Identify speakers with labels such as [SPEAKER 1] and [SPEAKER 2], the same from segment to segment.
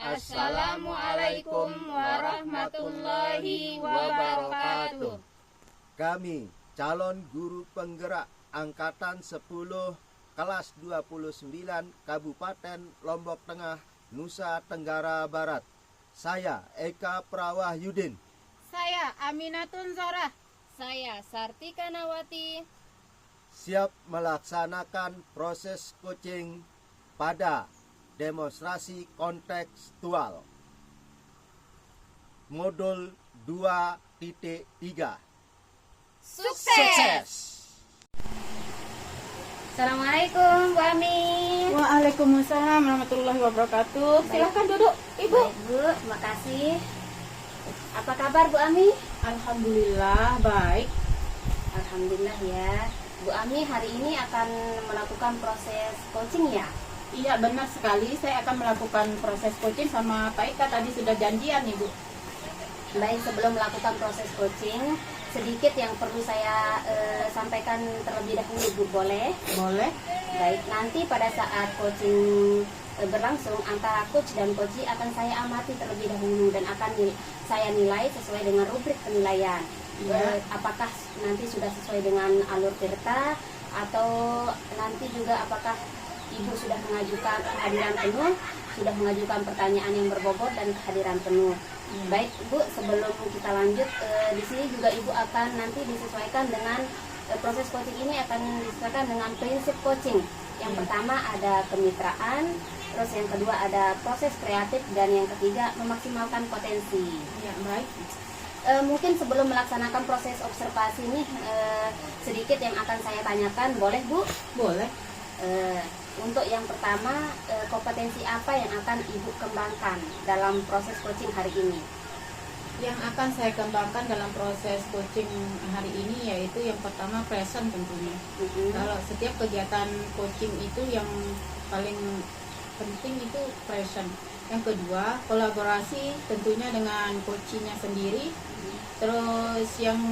[SPEAKER 1] Assalamualaikum warahmatullahi wabarakatuh.
[SPEAKER 2] Kami calon guru penggerak Angkatan 10 kelas 29 Kabupaten Lombok Tengah, Nusa Tenggara Barat. Saya Eka Prawahyudin.
[SPEAKER 3] Saya Aminatun Zorah.
[SPEAKER 4] Saya Sartika Nawati.
[SPEAKER 2] Siap melaksanakan proses coaching pada demonstrasi kontekstual modul 2.3.
[SPEAKER 4] Sukses! Assalamualaikum Bu Ami.
[SPEAKER 3] Waalaikumsalam warahmatullahi wabarakatuh. Silahkan duduk, Ibu.
[SPEAKER 4] Baik Bu, terima kasih. Apa kabar Bu Ami?
[SPEAKER 3] Alhamdulillah baik.
[SPEAKER 4] Alhamdulillah ya. Bu Ami hari ini akan melakukan proses coaching ya?
[SPEAKER 3] Iya benar sekali, saya akan melakukan proses coaching sama Pak Ika, tadi sudah janjian Ibu.
[SPEAKER 4] Baik, sebelum melakukan proses coaching, sedikit yang perlu saya sampaikan terlebih dahulu Bu, boleh?
[SPEAKER 3] Boleh.
[SPEAKER 4] Baik, nanti pada saat coaching berlangsung antara coach dan coachee akan saya amati terlebih dahulu dan akan saya nilai sesuai dengan rubrik penilaian.
[SPEAKER 3] Ya.
[SPEAKER 4] Apakah nanti sudah sesuai dengan alur tirta atau nanti juga apakah Ibu sudah mengajukan kehadiran penuh, sudah mengajukan pertanyaan yang berbobot dan kehadiran penuh. Baik Bu, sebelum kita lanjut, di sini juga Ibu akan nanti disesuaikan dengan proses coaching ini akan disesuaikan dengan prinsip coaching. Yang pertama ada kemitraan, terus yang kedua ada proses kreatif, dan yang ketiga memaksimalkan potensi.
[SPEAKER 3] Ya, baik.
[SPEAKER 4] Mungkin sebelum melaksanakan proses observasi ini sedikit yang akan saya tanyakan, boleh Bu?
[SPEAKER 3] Boleh.
[SPEAKER 4] Untuk yang pertama, kompetensi apa yang akan Ibu kembangkan dalam proses coaching hari ini?
[SPEAKER 3] Yang akan saya kembangkan dalam proses coaching hari ini yaitu yang pertama present tentunya. Kalau setiap kegiatan coaching itu yang paling penting itu present. Yang kedua, kolaborasi tentunya dengan coachingnya sendiri. Terus yang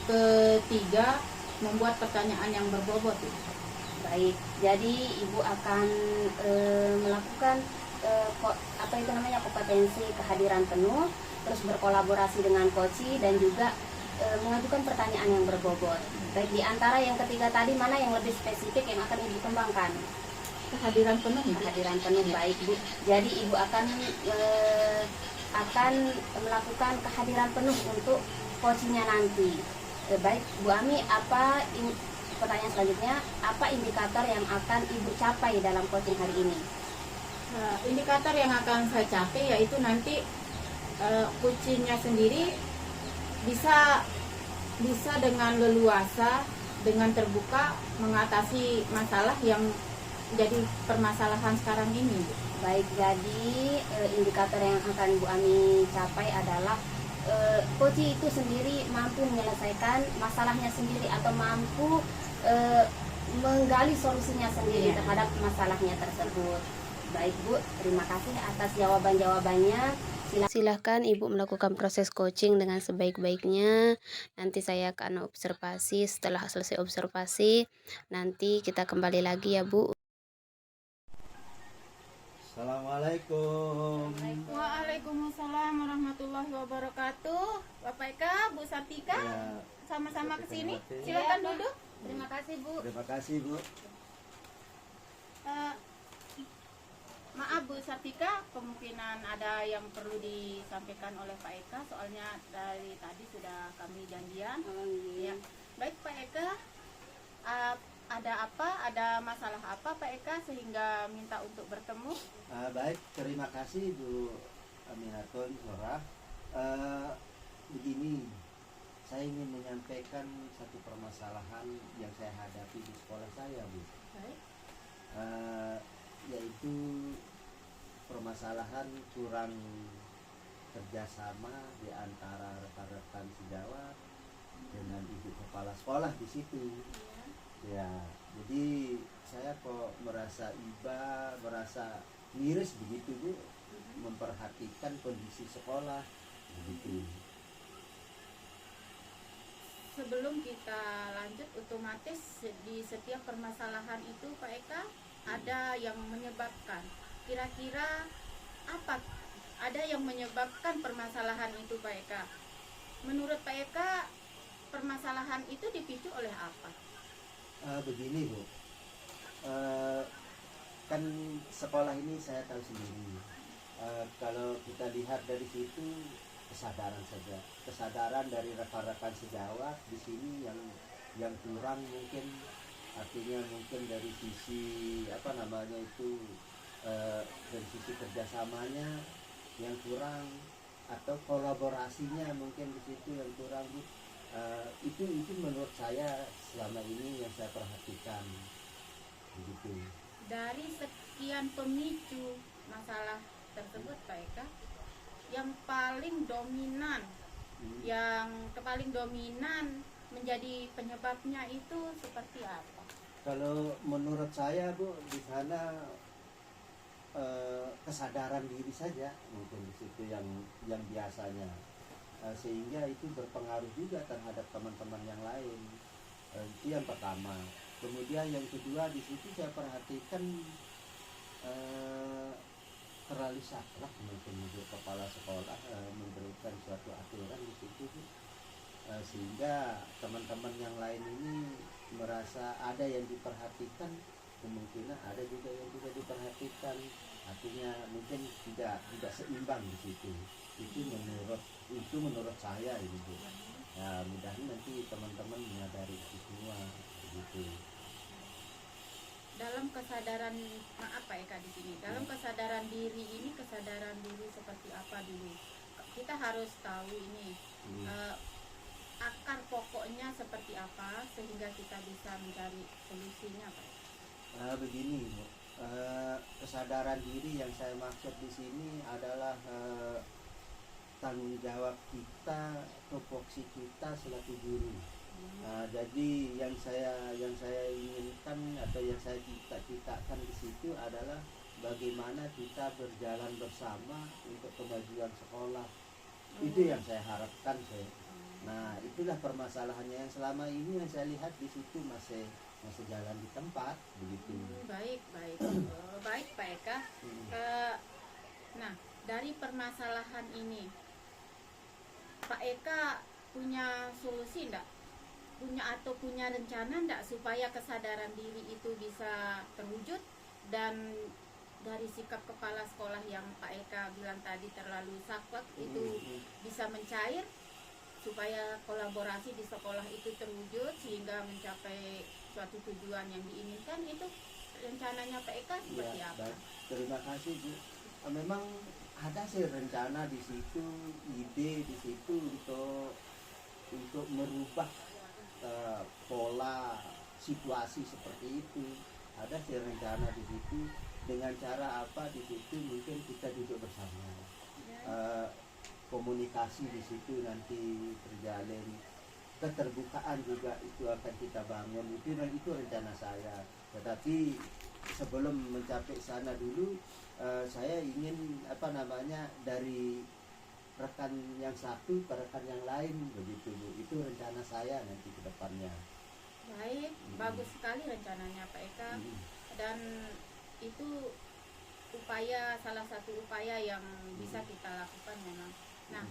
[SPEAKER 3] ketiga, membuat pertanyaan yang berbobot.
[SPEAKER 4] Baik, jadi Ibu akan melakukan kompetensi kehadiran penuh, terus berkolaborasi dengan coachee dan juga mengajukan pertanyaan yang berbobot. Baik, di antara yang ketiga tadi mana yang lebih spesifik yang akan Ibu kembangkan?
[SPEAKER 3] Kehadiran penuh.
[SPEAKER 4] Kehadiran penuh, baik Bu. Jadi Ibu akan melakukan kehadiran penuh untuk coachingnya nanti. Baik Bu Ami, pertanyaan selanjutnya, apa indikator yang akan Ibu capai dalam coaching hari ini?
[SPEAKER 3] Indikator yang akan saya capai yaitu nanti coachingnya sendiri bisa dengan leluasa, dengan terbuka mengatasi masalah yang jadi permasalahan sekarang ini.
[SPEAKER 4] Baik, jadi indikator yang akan Bu Ami capai adalah coachee itu sendiri mampu menyelesaikan masalahnya sendiri atau mampu menggali solusinya sendiri terhadap masalahnya tersebut. Baik Bu, terima kasih atas jawaban-jawabannya. Silahkan Ibu melakukan proses coaching dengan sebaik-baiknya. Nanti saya akan observasi. Setelah selesai observasi, nanti kita kembali lagi ya Bu.
[SPEAKER 2] Assalamualaikum.
[SPEAKER 3] Waalaikumsalam warahmatullahi wabarakatuh. Bapak Eka, Bu Sartika,
[SPEAKER 2] Ya,
[SPEAKER 3] sama-sama ke sini.
[SPEAKER 2] terima kasih.
[SPEAKER 3] Silakan duduk.
[SPEAKER 4] Terima kasih Bu.
[SPEAKER 2] Terima kasih Bu.
[SPEAKER 3] Maaf Bu Sartika, kemungkinan ada yang perlu disampaikan oleh Pak Eka, soalnya dari tadi sudah kami janjian. Ya. Baik Pak Eka, ada apa? Ada masalah apa Pak Eka sehingga minta untuk bertemu?
[SPEAKER 2] Baik, terima kasih Bu Aminatun Zorah. Begini, saya ingin menyampaikan satu permasalahan yang saya hadapi di sekolah saya, Bu.
[SPEAKER 3] Baik.
[SPEAKER 2] Yaitu permasalahan kurang kerjasama di antara rekan-rekan sejawat dengan ibu kepala sekolah di situ. Ya, jadi saya kok merasa iba, merasa miris begitu Bu, memperhatikan kondisi sekolah begitu.
[SPEAKER 3] Sebelum kita lanjut, otomatis di setiap permasalahan itu Pak Eka ada yang menyebabkan. Kira-kira apa ada yang menyebabkan permasalahan itu Pak Eka. Menurut Pak Eka, permasalahan itu dipicu oleh apa?
[SPEAKER 2] Begini Bu, kan sekolah ini saya tahu sendiri. Kalau kita lihat dari situ kesadaran saja, kesadaran dari rekan-rekan sejawat di sini yang kurang mungkin, artinya mungkin dari sisi apa namanya itu, dari sisi kerjasamanya yang kurang, atau kolaborasinya mungkin di situ yang kurang Bu. Itu menurut saya selama ini yang saya perhatikan begitu.
[SPEAKER 3] Dari sekian pemicu masalah tersebut Pak Eka, yang paling dominan, yang paling dominan menjadi penyebabnya itu seperti apa?
[SPEAKER 2] Kalau menurut saya Bu, di sana kesadaran diri saja mungkin di situ yang biasanya, sehingga itu berpengaruh juga terhadap teman-teman yang lain. Itu yang pertama. Kemudian yang kedua di situ saya perhatikan terlalu saklek mungkin menurut kepala sekolah, memberikan suatu aturan di situ Bu. Sehingga teman-teman yang lain ini merasa ada yang diperhatikan, kemungkinan ada juga yang tidak diperhatikan, artinya mungkin tidak seimbang di situ. Itu menurut saya ini Bu. Ya mudahan nanti teman-teman menyadari itu semua begitu.
[SPEAKER 3] Dalam kesadaran, maaf Pak Eka di sini, dalam kesadaran diri ini, kesadaran diri seperti apa dulu? Kita harus tahu ini akar pokoknya seperti apa sehingga kita bisa mencari solusinya Pak.
[SPEAKER 2] Begini Bu, kesadaran diri yang saya maksud di sini adalah tanggung jawab kita, tupoksi kita selaku guru. Jadi yang saya inginkan atau yang saya cita-citakan di situ adalah bagaimana kita berjalan bersama untuk kemajuan sekolah. Itu yang saya harapkan saya. Nah, itulah permasalahannya yang selama ini yang saya lihat di situ masih jalan di tempat begitu.
[SPEAKER 3] Baik Pak Eka. Nah, dari permasalahan ini Pak Eka punya solusi enggak? Punya rencana enggak supaya kesadaran diri itu bisa terwujud, dan dari sikap kepala sekolah yang Pak Eka bilang tadi terlalu saklek itu bisa mencair, supaya kolaborasi di sekolah itu terwujud sehingga mencapai suatu tujuan yang diinginkan. Itu rencananya Pak Eka seperti
[SPEAKER 2] Ya,
[SPEAKER 3] apa?
[SPEAKER 2] baik. Terima kasih Bu. Memang ada sih rencana di situ, ide di situ untuk merubah pola situasi seperti itu. Ada sih rencana di situ, dengan cara apa di situ mungkin kita duduk bersama. Komunikasi di situ nanti terjalin, keterbukaan juga itu akan kita bangun. Itu rencana saya. Tetapi sebelum mencapai sana dulu, saya ingin dari rekan yang satu ke rekan yang lain begitu Bu. Itu rencana saya nanti ke depannya.
[SPEAKER 3] Baik, bagus sekali rencananya Pak Eka. Dan itu salah satu upaya yang bisa kita lakukan memang. Nah,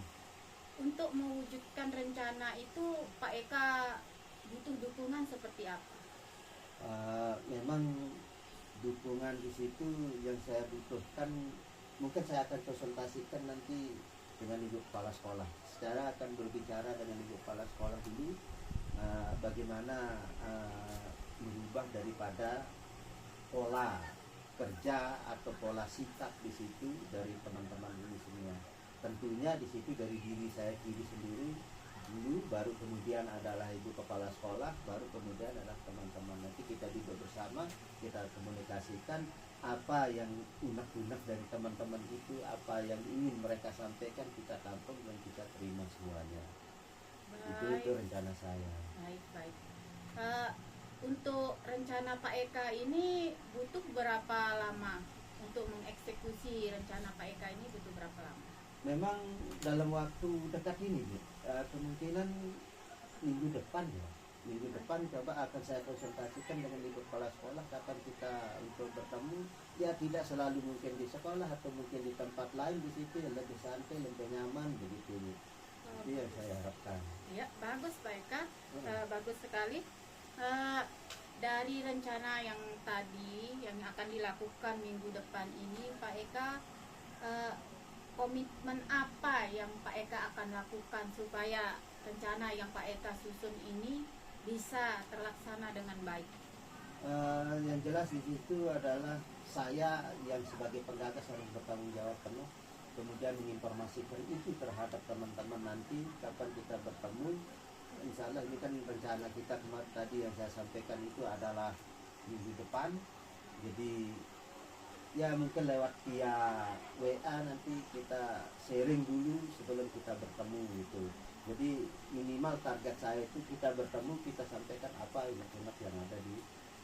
[SPEAKER 3] untuk mewujudkan rencana itu Pak Eka butuh dukungan seperti apa?
[SPEAKER 2] Memang dukungan di situ yang saya butuhkan, mungkin saya akan konsultasikan nanti dengan Ibu Kepala Sekolah. Secara akan berbicara dengan Ibu Kepala Sekolah dulu, bagaimana merubah daripada pola kerja atau pola sikap di situ dari teman-teman ini semua. Tentunya di situ dari diri saya sendiri dulu, baru kemudian adalah Ibu Kepala Sekolah, baru kemudian adalah teman-teman. Nanti kita duduk bersama, kita komunikasikan apa yang unek-unek dari teman-teman itu, apa yang ingin mereka sampaikan, kita tampung dan kita terima semuanya. Itu rencana saya.
[SPEAKER 3] Baik. Untuk rencana Pak Eka ini butuh berapa lama untuk mengeksekusi rencana Pak Eka ini, butuh berapa lama?
[SPEAKER 2] Memang dalam waktu dekat ini Bu, kemungkinan minggu depan ya. minggu depan coba akan saya konsultasikan dengan ibu kepala sekolah kapan kita untuk bertemu. Ya tidak selalu mungkin di sekolah atau mungkin di tempat lain, di situ yang lebih santai, lebih nyaman begitu. Itu yang saya harapkan.
[SPEAKER 3] Ya, bagus Pak Eka. Bagus sekali. Dari rencana yang tadi yang akan dilakukan minggu depan ini, Pak Eka, komitmen apa yang Pak Eka akan lakukan supaya rencana yang Pak Eka susun ini bisa terlaksana dengan baik?
[SPEAKER 2] Yang jelas di situ adalah saya yang sebagai penggagas harus bertanggung jawab penuh, kemudian menginformasikan itu terhadap teman-teman nanti kapan kita bertemu. Insya Allah ini kan rencana kita kemarin tadi yang saya sampaikan itu adalah minggu depan. Jadi ya mungkin lewat via WA nanti kita sharing dulu sebelum kita bertemu gitu. Jadi minimal target saya itu kita bertemu, kita sampaikan apa unek-unek yang ada di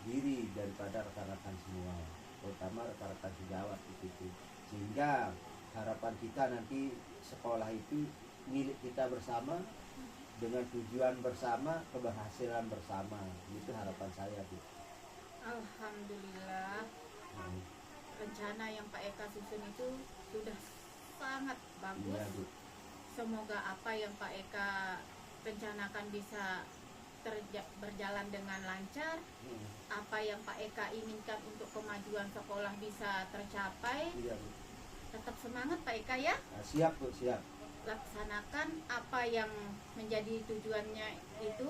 [SPEAKER 2] diri daripada rekan-rekan semua, terutama rekan-rekan sejawat itu. Sehingga harapan kita nanti sekolah itu milik kita bersama, dengan tujuan bersama, keberhasilan bersama. Itu harapan saya, Bu.
[SPEAKER 3] Alhamdulillah, rencana yang Pak Eka susun itu sudah sangat bagus.
[SPEAKER 2] Iya, Bu.
[SPEAKER 3] Semoga apa yang Pak Eka rencanakan bisa berjalan dengan lancar. Apa yang Pak Eka inginkan untuk kemajuan sekolah bisa tercapai.
[SPEAKER 2] Iya, Bu.
[SPEAKER 3] Tetap semangat Pak Eka ya.
[SPEAKER 2] Nah, siap, Bu, siap.
[SPEAKER 3] Laksanakan apa yang menjadi tujuannya itu,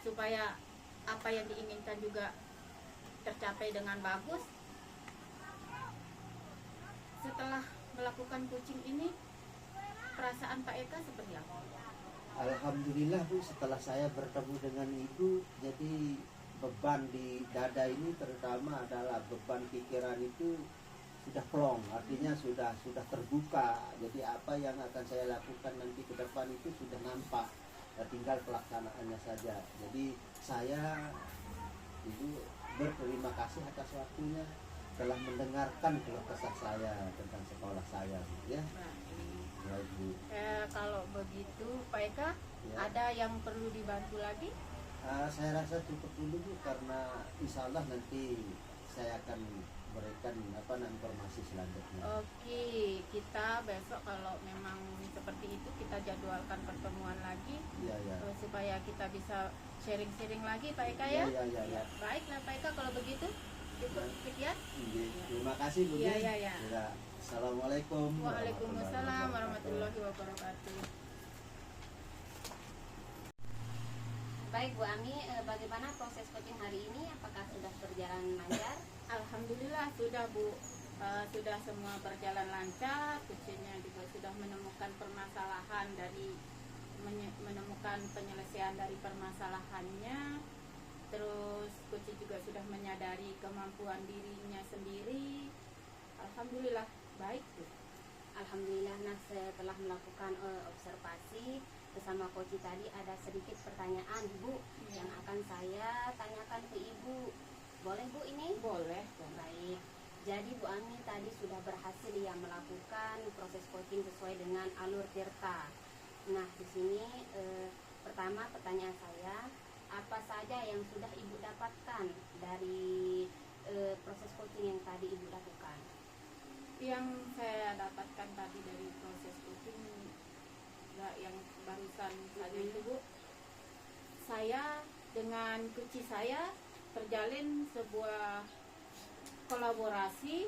[SPEAKER 3] supaya apa yang diinginkan juga tercapai dengan bagus. Setelah melakukan coaching ini, perasaan Pak Eka seperti apa?
[SPEAKER 2] Alhamdulillah, Bu, setelah saya bertemu dengan Ibu, jadi beban di dada ini terutama adalah beban pikiran itu sudah plong, artinya sudah terbuka. Jadi apa yang akan saya lakukan nanti ke depan itu sudah nampak, tinggal pelaksanaannya saja. Jadi saya, Ibu, berterima kasih atas waktunya telah mendengarkan keluh kesah saya tentang sekolah saya, Bu, ya. Baik, Bu.
[SPEAKER 3] Kalau begitu Pak Eka,
[SPEAKER 2] Ya.
[SPEAKER 3] ada yang perlu dibantu lagi?
[SPEAKER 2] Saya rasa cukup dulu, Bu, karena insya Allah nanti saya akan berikan informasi selanjutnya.
[SPEAKER 3] Oke, kita besok kalau memang seperti itu kita jadwalkan pertemuan lagi.
[SPEAKER 2] Iya, ya.
[SPEAKER 3] Supaya kita bisa sharing-sharing lagi Pak Eka ya.
[SPEAKER 2] Iya.
[SPEAKER 3] Baiklah Pak Eka, kalau begitu cukup sekian.
[SPEAKER 2] Terima kasih, Bu.
[SPEAKER 3] Iya.
[SPEAKER 2] Ya. Assalamualaikum.
[SPEAKER 3] Waalaikumsalam warahmatullahi wabarakatuh.
[SPEAKER 4] Baik Bu Ami, bagaimana proses coaching hari ini? Apakah sudah berjalan lancar?
[SPEAKER 3] Alhamdulillah sudah Bu. Sudah semua berjalan lancar. Coachingnya juga sudah menemukan permasalahan dari menemukan penyelesaian dari permasalahannya. Terus coach juga sudah menyadari kemampuan dirinya sendiri. Alhamdulillah baik Bu.
[SPEAKER 4] Alhamdulillah. Nah, setelah melakukan observasi bersama coach tadi, ada sedikit pertanyaan Bu yang akan saya tanyakan ke Ibu. Boleh Bu ini?
[SPEAKER 3] Boleh.
[SPEAKER 4] Baik. Jadi Bu Ami tadi sudah berhasil ya melakukan proses coaching sesuai dengan alur Tirta. Nah, di sini pertama pertanyaan saya, apa saja yang sudah Ibu dapatkan dari proses coaching yang tadi Ibu lakukan?
[SPEAKER 3] Yang saya dapatkan tadi dari proses coaching yang barusan saja itu Bu, saya dengan coach saya terjalin sebuah kolaborasi.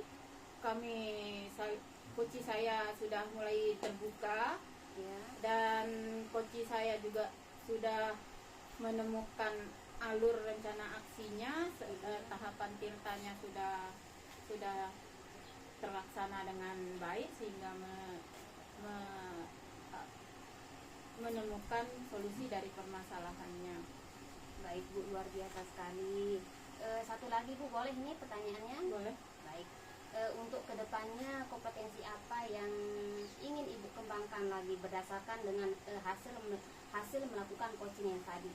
[SPEAKER 3] Coach saya sudah mulai terbuka
[SPEAKER 4] Ya.
[SPEAKER 3] dan coach saya juga sudah menemukan alur rencana aksinya. Tahapan tirtanya sudah terlaksana dengan baik sehingga menemukan solusi dari permasalahannya.
[SPEAKER 4] Baik Bu, luar biasa sekali. Satu lagi Bu, boleh ini pertanyaannya?
[SPEAKER 3] Boleh.
[SPEAKER 4] Baik. Untuk kedepannya kompetensi apa yang ingin Ibu kembangkan lagi berdasarkan dengan hasil melakukan coaching yang tadi?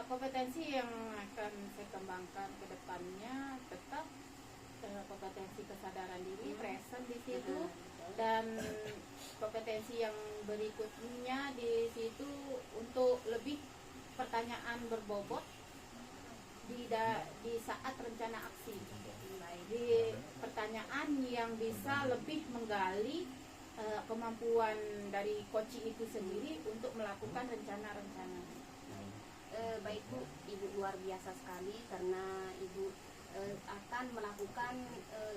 [SPEAKER 3] Kompetensi yang akan saya kembangkan ke depannya tetap kompetensi kesadaran diri, present di situ, dan kompetensi yang berikutnya di situ untuk lebih pertanyaan berbobot di saat rencana aksi. Di pertanyaan yang bisa lebih menggali kemampuan dari coaching itu sendiri untuk melakukan rencana-rencana.
[SPEAKER 4] Baik Bu, Ibu luar biasa sekali karena Ibu akan melakukan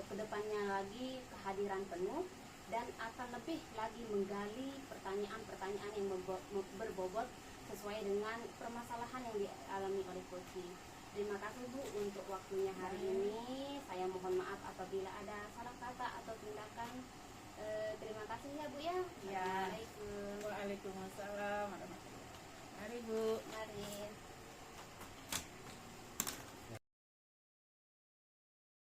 [SPEAKER 4] kedepannya lagi kehadiran penuh dan akan lebih lagi menggali pertanyaan-pertanyaan yang berbobot sesuai dengan permasalahan yang dialami oleh coaching. Terima kasih Bu untuk waktunya hari ini. Saya mohon maaf apabila ada salah kata atau tindakan. Terima kasih ya Bu ya.
[SPEAKER 3] Ya.
[SPEAKER 4] Assalamualaikum.
[SPEAKER 3] Waalaikumsalam warahmatullahi wabarakatuh. Mari Bu.
[SPEAKER 4] Mari.